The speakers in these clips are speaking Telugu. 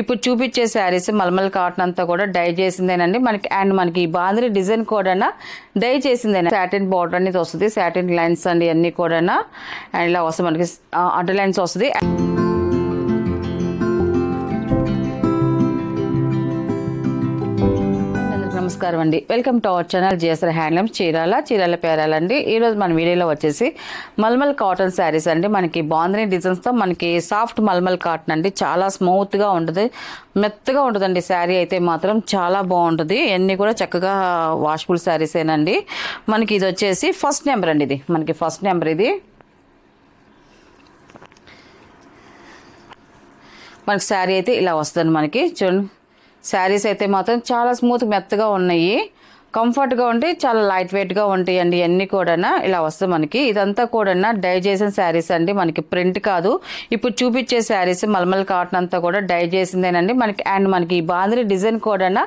ఇప్పుడు చూపించే శారీస్ మల్మల్ కాటన్ అంతా కూడా డై చేసిందేనండి మనకి. అండ్ మనకి ఈ బాందిని డిజైన్ కూడా డై చేసిందేనండి. సాటిన్ బార్డర్ అనేది వస్తుంది, సాటిన్ లైన్స్ అండి అన్ని కూడా. అండ్ ఇలా వస్తుంది మనకి అండర్ లైన్స్ వస్తుంది. నమస్కారం అండి, welcome to our channel GSR handlooms Chirala పేరాలండి. ఈరోజు మన వీడియోలో వచ్చేసి మల్మల్ కాటన్ శారీస్ అండి. మనకి బాందిని డిజైన్స్తో మనకి సాఫ్ట్ మల్మల్ కాటన్ అండి. చాలా స్మూత్గా ఉంటుంది, మెత్తగా ఉంటుందండి. శారీ అయితే మాత్రం చాలా బాగుంటుంది. అన్నీ కూడా చక్కగా వాషబుల్ శారీసేనండి. మనకి ఇది వచ్చేసి ఫస్ట్ నెంబర్ అండి. ఇది మనకి ఫస్ట్ నెంబర్. ఇది మనకి శారీ అయితే ఇలా వస్తుంది. మనకి చూడండి, శారీస్ అయితే మాత్రం చాలా స్మూత్ మెత్తగా ఉన్నాయి, కంఫర్ట్గా ఉంటాయి, చాలా లైట్ వెయిట్గా ఉంటాయి అండి. అన్నీ కూడా ఇలా వస్తుంది మనకి. ఇదంతా కూడా డై చేసిన శారీస్ అండి, మనకి ప్రింట్ కాదు. ఇప్పుడు చూపించే శారీస్ మల్మల్ కాటన్ అంతా కూడా డై చేసిందేనండి మనకి. అండ్ మనకి ఈ బాందిని డిజైన్ కూడా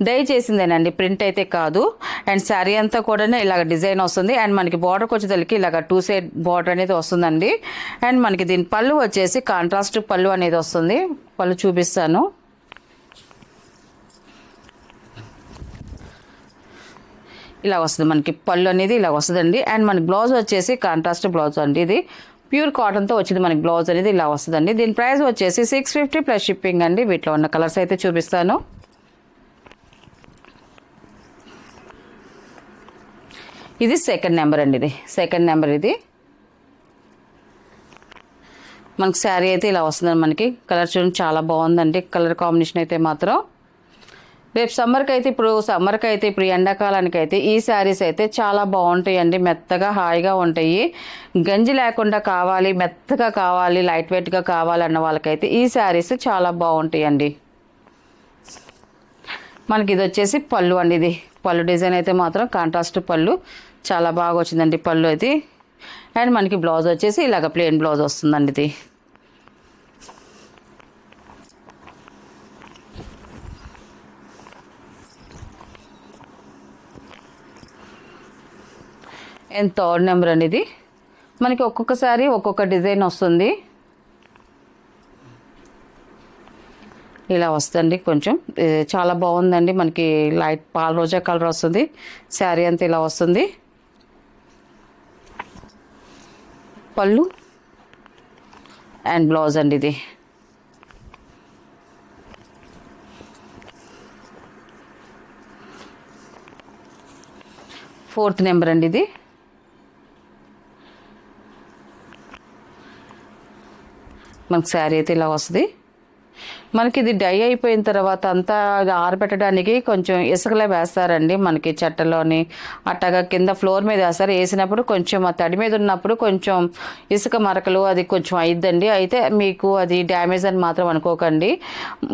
డై చేసిందేనండి, ప్రింట్ అయితే కాదు. అండ్ శారీ అంతా కూడా ఇలాగ డిజైన్ వస్తుంది. అండ్ మనకి బార్డర్కి వచ్చేసరికి ఇలాగ 2 సైడ్ బార్డర్ అనేది వస్తుందండి. అండ్ మనకి దీని పళ్ళు వచ్చేసి కాంట్రాస్ట్ పళ్ళు అనేది వస్తుంది. పళ్ళు చూపిస్తాను. ఇలా వస్తుంది మనకి పళ్ళు అనేది, ఇలా వస్తుందండి. అండ్ మనకి బ్లౌజ్ వచ్చేసి కాంట్రాస్ట్ బ్లౌజ్ అండి. ఇది ప్యూర్ కాటన్తో వచ్చింది మనకి బ్లౌజ్ అనేది ఇలా వస్తుందండి. దీని ప్రైస్ వచ్చేసి 650 ప్లస్ షిప్పింగ్ అండి. వీటిలో ఉన్న కలర్స్ అయితే చూపిస్తాను. ఇది సెకండ్ నెంబర్ అండి. ఇది సెకండ్ నెంబర్. ఇది మనకి శారీ అయితే ఇలా వస్తుందండి. మనకి కలర్ చూడండి, చాలా బాగుందండి. కలర్ కాంబినేషన్ అయితే మాత్రం రేపు సమ్మర్కి అయితే ఇప్పుడు ఎండాకాలానికి అయితే ఈ శారీస్ అయితే చాలా బాగుంటాయండి. మెత్తగా హాయిగా ఉంటాయి. గంజి లేకుండా కావాలి, మెత్తగా కావాలి, లైట్ వెయిట్గా కావాలన్న వాళ్ళకైతే ఈ శారీస్ చాలా బాగుంటాయండి. మనకి ఇది వచ్చేసి పళ్ళు అండి. ఇది పళ్ళు డిజైన్ అయితే మాత్రం కాంట్రాస్ట్ పళ్ళు చాలా బాగా వచ్చిందండి పళ్ళు అయితే. అండ్ మనకి బ్లౌజ్ వచ్చేసి ఇలాగ ప్లెయిన్ బ్లౌజ్ వస్తుందండి. ఇది అండ్ థర్డ్ నెంబర్ అండి. ఇది మనకి ఒక్కొక్కసారి ఒక్కొక్క డిజైన్ వస్తుంది. ఇలా వస్తుంది కొంచెం, చాలా బాగుందండి. మనకి లైట్ పాల రోజా కలర్ వస్తుంది. శారీ అంతా ఇలా వస్తుంది. పళ్ళు అండ్ బ్లౌజ్ అండి. ఇది ఫోర్త్ నెంబర్ అండి. ఇది మనకి శారీ అయితే ఇలా వస్తుంది. మనకి ఇది డై అయిపోయిన తర్వాత అంతా ఆరబెట్టడానికి కొంచెం ఇసుకలే వేస్తారండి. మనకి చెట్టలోని అట్టగా కింద ఫ్లోర్ మీద వేస్తారు. వేసినప్పుడు కొంచెం ఆ తడి మీద ఉన్నప్పుడు కొంచెం ఇసుక మరకలు అది కొంచెం అయిద్దండి. అయితే మీకు అది డ్యామేజ్ అని మాత్రం అనుకోకండి.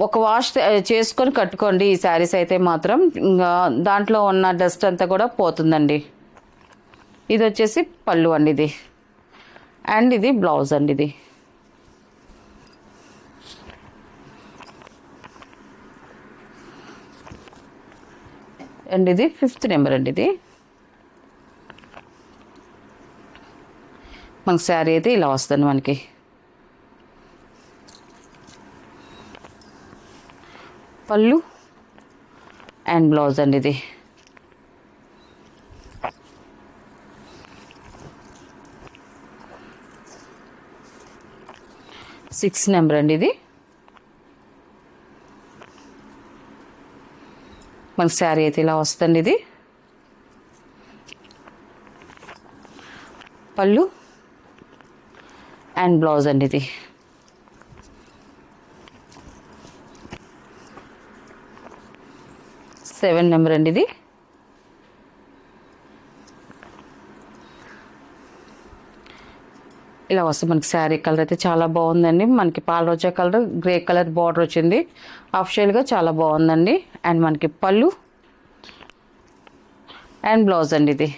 ఒక వాష్ చేసుకొని కట్టుకోండి. ఈ శారీస్ అయితే మాత్రం దాంట్లో ఉన్న డస్ట్ అంతా కూడా పోతుందండి. ఇది వచ్చేసి పళ్ళు అండి. ఇది అండ్ ఇది బ్లౌజ్ అండి. ఇది అండ్ ఇది ఫిఫ్త్ నెంబర్ అండి. ఇది మనకి శారీ అయితే ఇలా వస్తుంది. మనకి పళ్ళు అండ్ బ్లౌజ్ అండి. ఇది సిక్స్త్ నెంబర్ అండి. ఇది మనకి శారీ అయితే ఇలా వస్తుంది. ఇది పళ్ళు అండ్ బ్లౌజ్ అండి. ఇది సెవెన్ నెంబర్ అండి. ఇది ఇలా వస్తుంది మనకి శారీ కలర్ అయితే చాలా బాగుందండి. మనకి పాల రోజా కలర్ గ్రే కలర్ బార్డర్ వచ్చింది. ఆఫ్షియల్గా చాలా బాగుందండి. అండ్ మనకి పళ్ళు అండ్ బ్లౌజ్ అండి. ఇది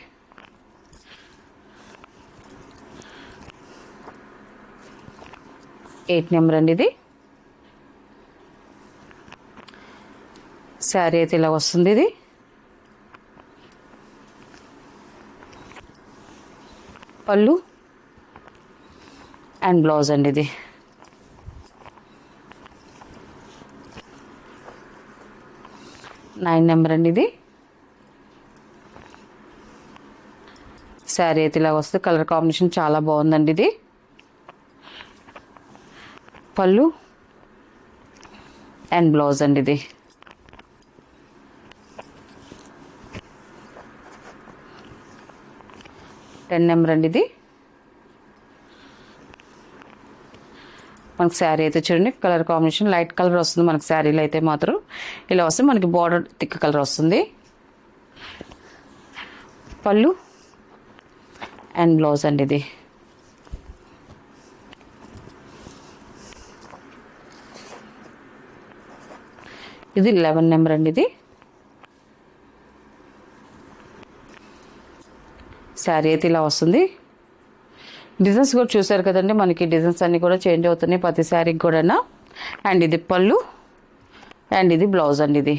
ఎయిట్ నెంబర్ అండి. ఇది శారీ అయితే ఇలా వస్తుంది. ఇది పళ్ళు అండ్ బ్లౌజ్ అండి. ఇది 9 నెంబర్ అండి ఇది. శారీ అయితే ఇలా వస్తుంది. కలర్ కాంబినేషన్ చాలా బాగుందండి ఇది. పళ్ళు అండ్ బ్లౌజ్ అండి ఇది. టెన్ నెంబర్ అండి ఇది. మనకి శారీ అయితే చూడండి కలర్ కాంబినేషన్ లైట్ కలర్ వస్తుంది. మనకి శారీలో అయితే మాత్రం ఇలా వస్తుంది. మనకి బార్డర్ థిక్ కలర్ వస్తుంది. పళ్ళు అండ్ బ్లౌజ్ అండి ఇది. ఇది 11 నెంబర్ అండి ఇది. శారీ అయితే ఇలా వస్తుంది. డిజైన్స్ కూడా చూసారు కదండి, మనకి డిజైన్స్ అన్నీ కూడా చేంజ్ అవుతున్నాయి ప్రతి శారీకి కూడా. అండ్ ఇది పళ్ళు అండ్ ఇది బ్లౌజ్ అండి ఇది.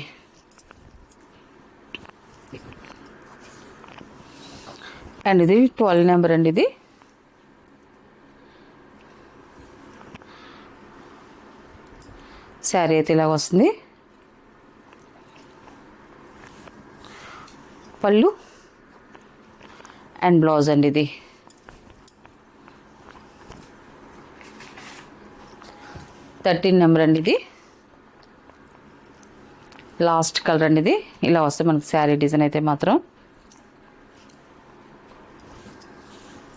అండ్ ఇది 12 నెంబర్ అండి ఇది. శారీ అయితే ఇలా వస్తుంది. పళ్ళు అండ్ బ్లౌజ్ అండి ఇది. థర్టీన్ నెంబర్ అండి ఇది. లాస్ట్ కలర్ అండి ఇది. ఇలా వస్తే మనకి శారీ డిజైన్ అయితే మాత్రం.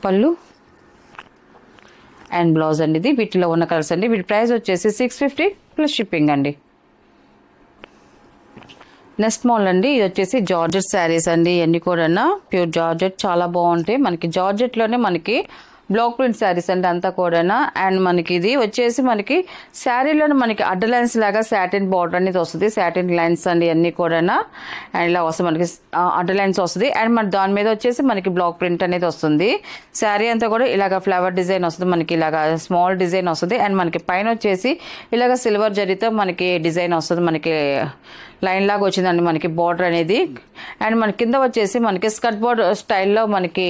పళ్ళు అండ్ బ్లౌజ్ అండి ఇది. వీటిలో ఉన్న కలర్స్ అండి. వీటి ప్రైస్ వచ్చేసి 650 ప్లస్ షిప్పింగ్ అండి. నెక్స్ట్ మోడల్ అండి. ఇది వచ్చేసి జార్జెట్ శారీస్ అండి. ఇవన్నీ కూడా ప్యూర్ జార్జెట్ చాలా బాగుంటాయి. మనకి జార్జెట్లోనే మనకి బ్లాక్ ప్రింట్ శారీస్ అండి అంతా కూడా. అండ్ మనకి ఇది వచ్చేసి మనకి శారీలోనే మనకి అడ్డ లైన్స్ లాగా సాటిన్ బార్డర్ అనేది వస్తుంది. సాటిన్ లైన్స్ అండి అన్నీ కూడా. అండ్ ఇలా వస్తుంది మనకి అడ్డ లైన్స్ వస్తుంది. అండ్ మన దాని మీద వచ్చేసి మనకి బ్లాక్ ప్రింట్ అనేది వస్తుంది. శారీ అంతా కూడా ఇలాగ ఫ్లవర్ డిజైన్ వస్తుంది. మనకి ఇలాగ స్మాల్ డిజైన్ వస్తుంది. అండ్ మనకి పైన వచ్చేసి ఇలాగ సిల్వర్ జరీతో మనకి డిజైన్ వస్తుంది. మనకి లైన్ లాగా వచ్చిందండి మనకి బార్డర్ అనేది. అండ్ మన కింద వచ్చేసి మనకి స్కర్ట్ బార్డర్ స్టైల్లో మనకి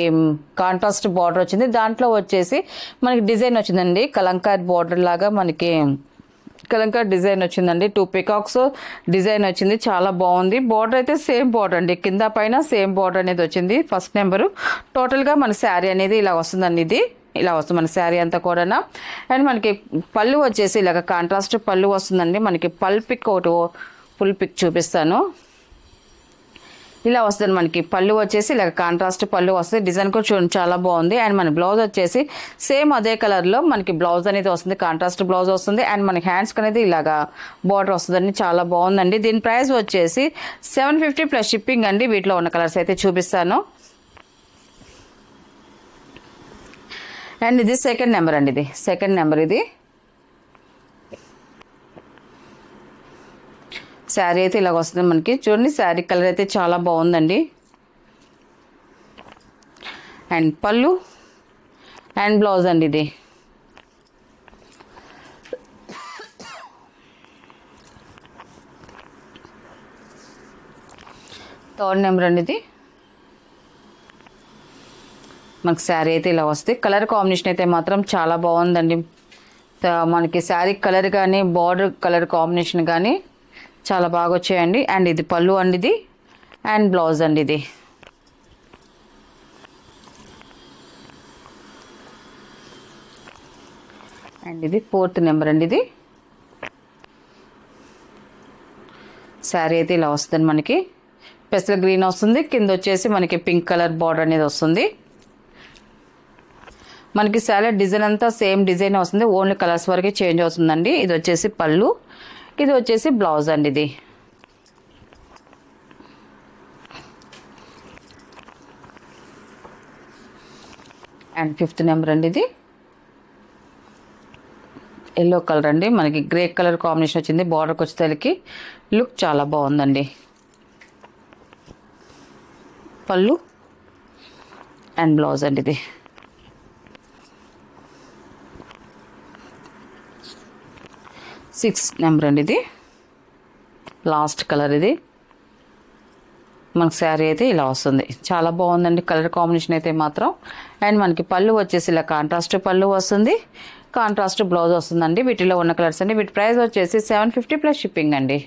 కాంట్రాస్ట్ బార్డర్ వచ్చింది. దాంట్లో వచ్చేసి మనకి డిజైన్ వచ్చిందండి కలంకారీ బార్డర్ లాగా. మనకి కలంకారీ డిజైన్ వచ్చిందండి. 2 పికాక్స్ డిజైన్ వచ్చింది. చాలా బాగుంది. బార్డర్ అయితే సేమ్ బార్డర్ అండి. కింద పైన సేమ్ బార్డర్ అనేది వచ్చింది. ఫస్ట్ నెంబరు టోటల్గా మన శారీ అనేది ఇలా వస్తుందండి. ఇది ఇలా వస్తుంది మన శారీ అంతా కూడా. అండ్ మనకి పళ్ళు వచ్చేసి ఇలాగ కాంట్రాస్ట్ పళ్ళు వస్తుందండి. మనకి పళ్ళు పిక్ ఒకటి ఫుల్ పిక్ చూపిస్తాను. ఇలా వస్తుంది మనకి పళ్ళు వచ్చేసి ఇలా కాంట్రాస్ట్ పళ్ళు వస్తుంది. డిజైన్ కూడా చూడండి చాలా బాగుంది. అండ్ మన బ్లౌజ్ వచ్చేసి సేమ్ అదే కలర్లో మనకి బ్లౌజ్ అనేది వస్తుంది. కాంట్రాస్ట్ బ్లౌజ్ వస్తుంది. అండ్ మనకి హ్యాండ్స్కి అనేది ఇలాగా బార్డర్ వస్తుందండి. చాలా బాగుందండి. దీని ప్రైస్ వచ్చేసి 750 ప్లస్ షిప్పింగ్ అండి. వీటిలో ఉన్న కలర్స్ అయితే చూపిస్తాను. అండ్ ఇది సెకండ్ నెంబర్ అండి. ఇది సెకండ్ నెంబర్. ఇది శారీ అయితే ఇలాగ వస్తుంది మనకి. చూడండి శారీ కలర్ అయితే చాలా బాగుందండి. అండ్ పళ్ళు అండ్ బ్లౌజ్ అండి ఇది. థర్డ్ నెంబర్ అండి ఇది. మనకి శారీ అయితే ఇలా వస్తుంది. కలర్ కాంబినేషన్ అయితే మాత్రం చాలా బాగుందండి. మనకి శారీ కలర్ కానీ బార్డర్ కలర్ కాంబినేషన్ కానీ చాలా బాగా వచ్చాయండి. అండ్ ఇది పళ్ళు అండి ఇది. అండ్ బ్లౌజ్ అండి ఇది. అండ్ ఇది ఫోర్త్ నెంబర్ అండి ఇది. శారీ అయితే ఇలా వస్తుంది మనకి. పెసల గ్రీన్ వస్తుంది. కింద వచ్చేసి మనకి పింక్ కలర్ బార్డర్ అనేది వస్తుంది. మనకి శారీ డిజైన్ అంతా సేమ్ డిజైన్ వస్తుంది. ఓన్లీ కలర్స్ వరకే చేంజ్ అవుతుందండి. ఇది వచ్చేసి పళ్ళు, ఇది వచ్చేసి బ్లౌజ్ అండి ఇది. అండ్ ఫిఫ్త్ నెంబర్ అండి ఇది. ఎల్లో కలర్ అండి. మనకి గ్రే కలర్ కాంబినేషన్ వచ్చింది. బార్డర్కి వచ్చేసరికి లుక్ చాలా బాగుందండి. పళ్ళు అండ్ బ్లౌజ్ అండి ఇది. సిక్స్త్ నెంబర్ అండి ఇది. లాస్ట్ కలర్ ఇది. మనకి శారీ అయితే ఇలా వస్తుంది. చాలా బాగుందండి కలర్ కాంబినేషన్ అయితే మాత్రం. అండ్ మనకి పళ్ళు వచ్చేసి ఇలా కాంట్రాస్ట్ పళ్ళు వస్తుంది. కాంట్రాస్ట్ బ్లౌజ్ వస్తుందండి. వీటిలో ఉన్న కలర్స్ అండి. వీటి ప్రైస్ వచ్చేసి 750 ప్లస్ షిప్పింగ్ అండి.